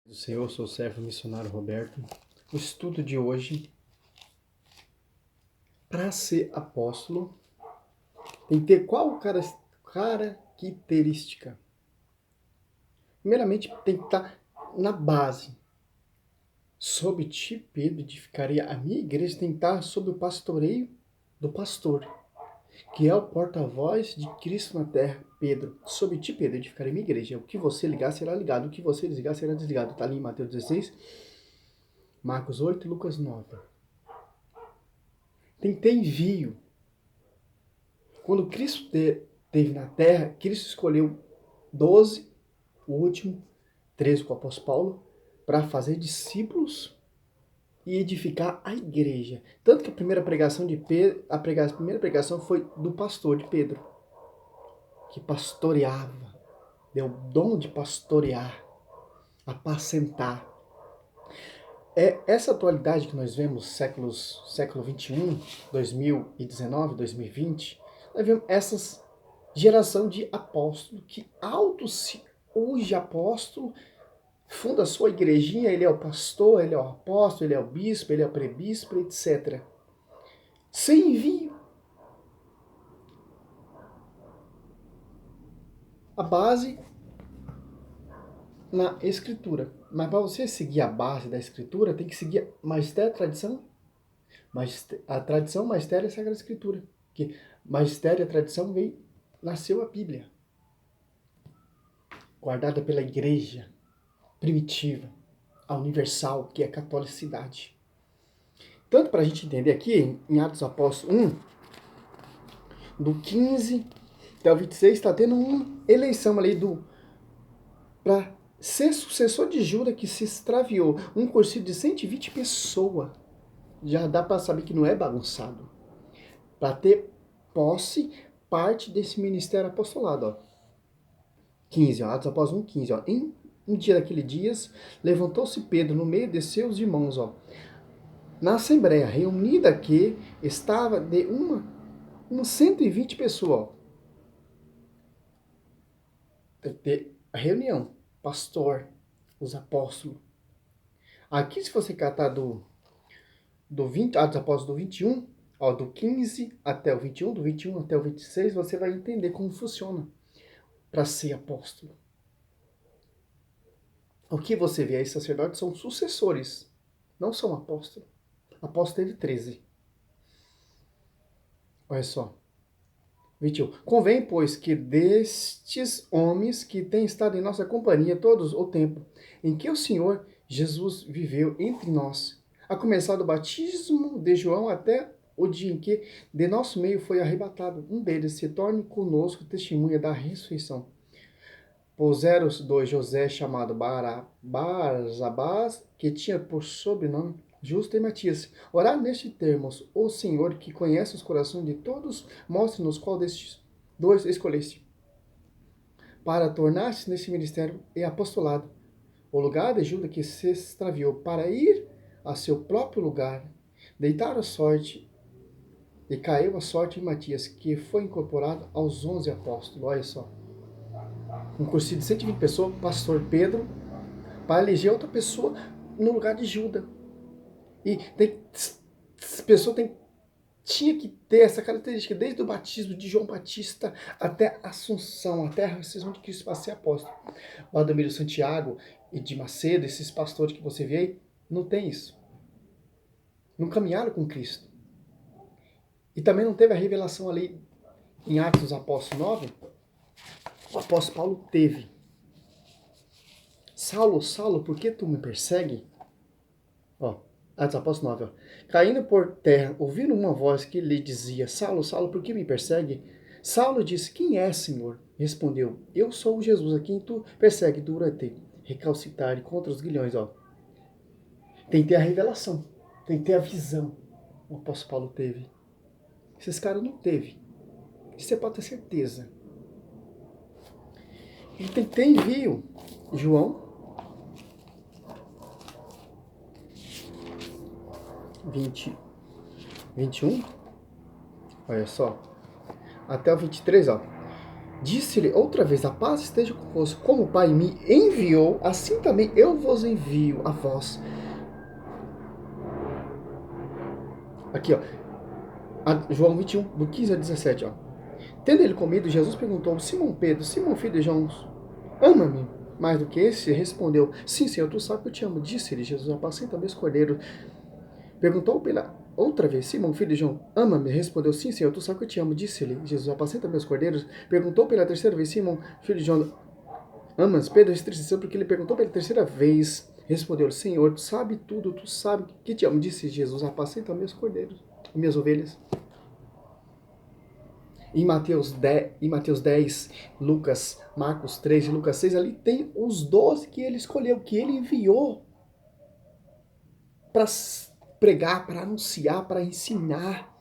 Do Senhor, sou o servo missionário Roberto. O estudo de hoje, para ser apóstolo, tem que ter qual característica? Primeiramente, tem que estar na base. Sob ti, Pedro, edificaria a minha igreja, tem que estar sob o pastoreio do pastor, que é o porta-voz de Cristo na terra. Pedro, sob ti, Pedro, edificaria a minha igreja. O que você ligar será ligado, o que você desligar será desligado. Está ali em Mateus 16, Marcos 8 e Lucas 9. Tem que ter envio. Quando Cristo esteve na terra, Cristo escolheu 12, o último, 13 com o apóstolo Paulo, para fazer discípulos e edificar a igreja. Tanto que a primeira pregação de Pedro, a primeira pregação foi do pastor de Pedro, que pastoreava, deu o dom de pastorear, apacentar. É essa atualidade que nós vemos, século 21, 2019, 2020, nós vemos essas geração de apóstolo que hoje apóstolo, funda a sua igrejinha, ele é o pastor, ele é o apóstolo, ele é o bispo, ele é o prebispo, etc. Sem envio. A base na escritura. Mas para você seguir a base da escritura, tem que seguir magistério, tradição. A tradição, magistério e a Sagrada Escritura. Porque magistério e a tradição nasceu a Bíblia. Guardada pela igreja primitiva, a universal, que é a catolicidade. Tanto para a gente entender aqui, em Atos Apóstolos 1, do 15 até o 26, está tendo uma eleição ali para ser sucessor de Judas que se extraviou. Um cursinho de 120 pessoas. Já dá para saber que não é bagunçado. Para ter posse, parte desse ministério apostolado. Ó. 15, ó, Atos Apóstolos 1, 15. Ó. Em um dia daquele dias, levantou-se Pedro no meio de seus irmãos, ó, na assembleia reunida aqui, estava de umas 120 pessoas. A reunião, pastor, os apóstolos. Aqui, se você catar do 20, Atos Apóstolos do 21, ó, do 15 até o 21, do 21 até o 26, você vai entender como funciona para ser apóstolo. O que você vê aí, sacerdotes, são sucessores, não são apóstolos. Apóstolo teve 13. Olha só. 21. Convém, pois, que destes homens que têm estado em nossa companhia todos o tempo em que o Senhor Jesus viveu entre nós, a começar do batismo de João até o dia em que de nosso meio foi arrebatado, um deles se torne conosco testemunha da ressurreição. Puseram-os dois José chamado Barzabás, que tinha por sobrenome Justo e Matias. Orar neste termos, o Senhor, que conhece os corações de todos, mostre-nos qual destes dois escolheste, para tornar-se nesse ministério e apostolado, o lugar de Judas que se extraviou, para ir a seu próprio lugar, deitar a sorte, e caiu a sorte em Matias, que foi incorporado aos 11 apóstolos. Olha só. Um cursinho de 120 pessoas, pastor Pedro, para eleger outra pessoa no lugar de Judas. E essa pessoa tinha que ter essa característica, desde o batismo de João Batista até a Assunção, até a ressurreição de Cristo para ser apóstolo. O Ademir Santiago e de Macedo, esses pastores que você vê aí, não tem isso. Não caminharam com Cristo. E também não teve a revelação ali em Atos dos Apóstolos 9. O apóstolo Paulo teve. Saulo, Saulo, por que tu me persegue? Ó, Atos Apóstolos 9. Ó. Caindo por terra, ouvindo uma voz que lhe dizia, Saulo, Saulo, por que me persegue? Saulo disse, quem é, Senhor? Respondeu, eu sou Jesus, a quem tu persegue durante recalcitar contra os guilhões. Ó. Tem que ter a revelação, tem que ter a visão. O apóstolo Paulo teve. Esses caras não teve. Isso você pode ter certeza. Ele tem que ter envio. João 21, olha só, até o 23, ó. Disse-lhe outra vez, a paz esteja convosco. Como o Pai me enviou, assim também eu vos envio a vós. Aqui, ó. João 21, do 15 a 17, ó. Tendo ele comido, Jesus perguntou: Simão Pedro, Simão filho de João, ama-me mais do que esse? Respondeu: Sim, Senhor, tu sabes que eu te amo. Disse-lhe Jesus: apacenta meus cordeiros. Perguntou pela outra vez: Simão filho de João, ama-me? Respondeu: Sim, Senhor, tu sabes que eu te amo. Disse-lhe Jesus: apacenta meus cordeiros. Perguntou pela terceira vez: Simão filho de João, amas? Pedro entristeceu porque ele perguntou pela terceira vez. Respondeu: Senhor, tu sabe tudo, tu sabe que te amo. Disse Jesus: apacenta meus cordeiros, minhas ovelhas. Em Mateus 10, Lucas, Marcos 3 e Lucas 6, ali tem os 12 que ele escolheu, que ele enviou para pregar, para anunciar, para ensinar.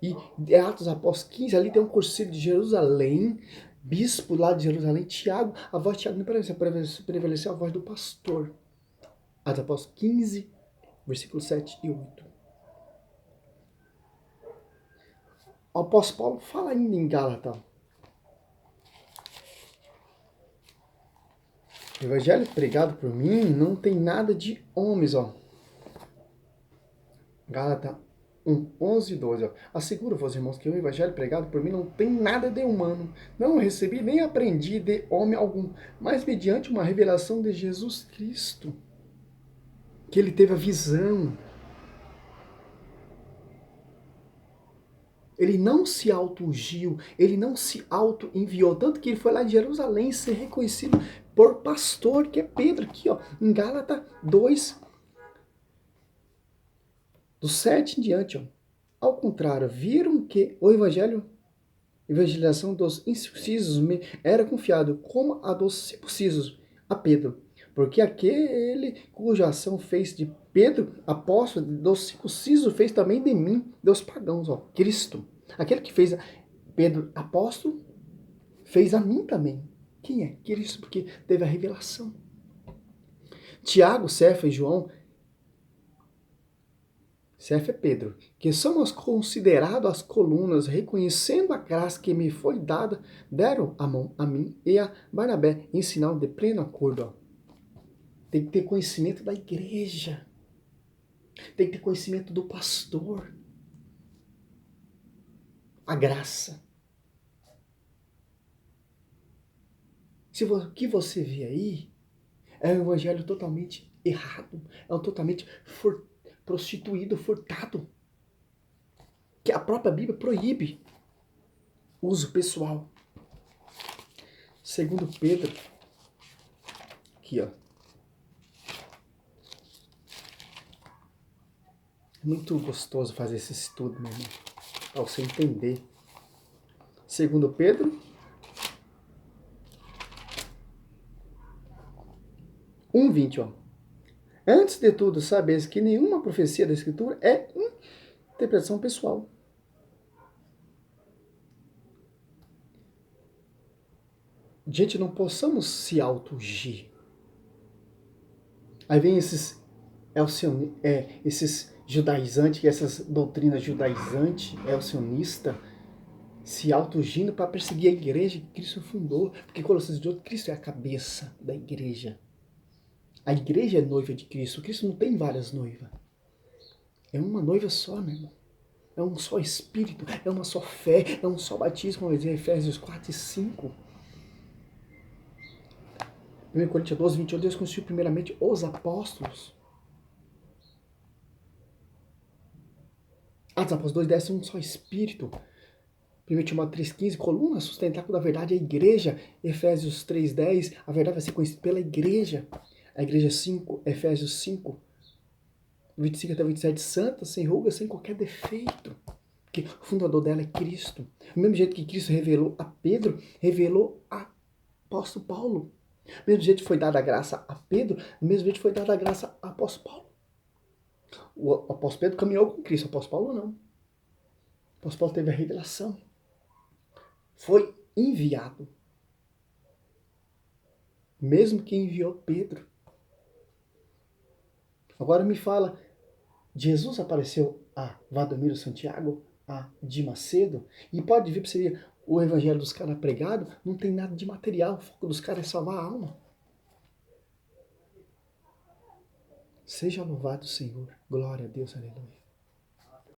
E Atos Apóstolos 15, ali tem um conselho de Jerusalém, bispo lá de Jerusalém, Tiago, a voz de Tiago não prevaleceu a voz do pastor. Atos Apóstolos 15, versículos 7 e 8. O apóstolo Paulo fala ainda em Gálatas. O evangelho pregado por mim não tem nada de homens, ó. Gálatas 1, 11 e 12. Ó. Asseguro-vos, irmãos, que o evangelho pregado por mim não tem nada de humano. Não recebi nem aprendi de homem algum, mas mediante uma revelação de Jesus Cristo. Que ele teve a visão. Ele não se auto-ungiu, ele não se auto-enviou. Tanto que ele foi lá em Jerusalém ser reconhecido por pastor, que é Pedro, aqui, ó, em Gálatas 2, do 7 em diante. Ó. Ao contrário, viram que o evangelização dos incircuncisos me era confiado, como a dos circuncisos, a Pedro. Porque aquele cuja ação fez de Pedro, apóstolo, dos circuncisos, fez também de mim, dos pagãos, ó, Cristo. Aquele que fez Pedro apóstolo, fez a mim também. Quem é? Cristo, porque teve a revelação. Tiago, Cefa e João, Cefa é Pedro, que somos considerados as colunas, reconhecendo a graça que me foi dada, deram a mão a mim e a Barnabé em sinal de pleno acordo. Ó. Tem que ter conhecimento da igreja. Tem que ter conhecimento do pastor. A graça. O que você vê aí é um evangelho totalmente errado. É um totalmente prostituído, furtado. Que a própria Bíblia proíbe uso pessoal. Segundo Pedro, aqui ó. É muito gostoso fazer esse estudo, meu irmão. Para você entender. Segundo Pedro 1:20, ó. Antes de tudo, sabeis que nenhuma profecia da Escritura é interpretação pessoal. Gente, não possamos se auto-ungir. Aí vem esses judaizantes, essas doutrinas judaizantes, elcionistas, se auto-ungindo para perseguir a igreja que Cristo fundou. Porque Colossenses 18, Cristo é a cabeça da igreja. A igreja é noiva de Cristo. Cristo não tem várias noivas. É uma noiva só, meu irmão. É um só Espírito, é uma só fé, é um só batismo, como diz em Efésios 4 e 5. 1 Coríntios 12, 21, Deus constituiu primeiramente os apóstolos. Atos Apóstolos 2, 10, um só Espírito. 1 Timóteo 3,15, coluna sustentáculo da verdade é a igreja. Efésios 3,10, a verdade vai ser conhecida pela igreja. A igreja 5, Efésios 5, 25 até 27, santa, sem ruga, sem qualquer defeito. Porque o fundador dela é Cristo. Do mesmo jeito que Cristo revelou a Pedro, revelou a apóstolo Paulo. Do mesmo jeito que foi dada a graça a Pedro, do mesmo jeito que foi dada a graça a apóstolo Paulo. O apóstolo Pedro caminhou com Cristo, o apóstolo Paulo não. O apóstolo Paulo teve a revelação. Foi enviado. Mesmo que enviou Pedro. Agora me fala, Jesus apareceu a Valdomiro Santiago, a Di Macedo, e pode vir para você ver o evangelho dos caras pregado, não tem nada de material. O foco dos caras é salvar a alma. Seja louvado, Senhor. Glória a Deus, aleluia.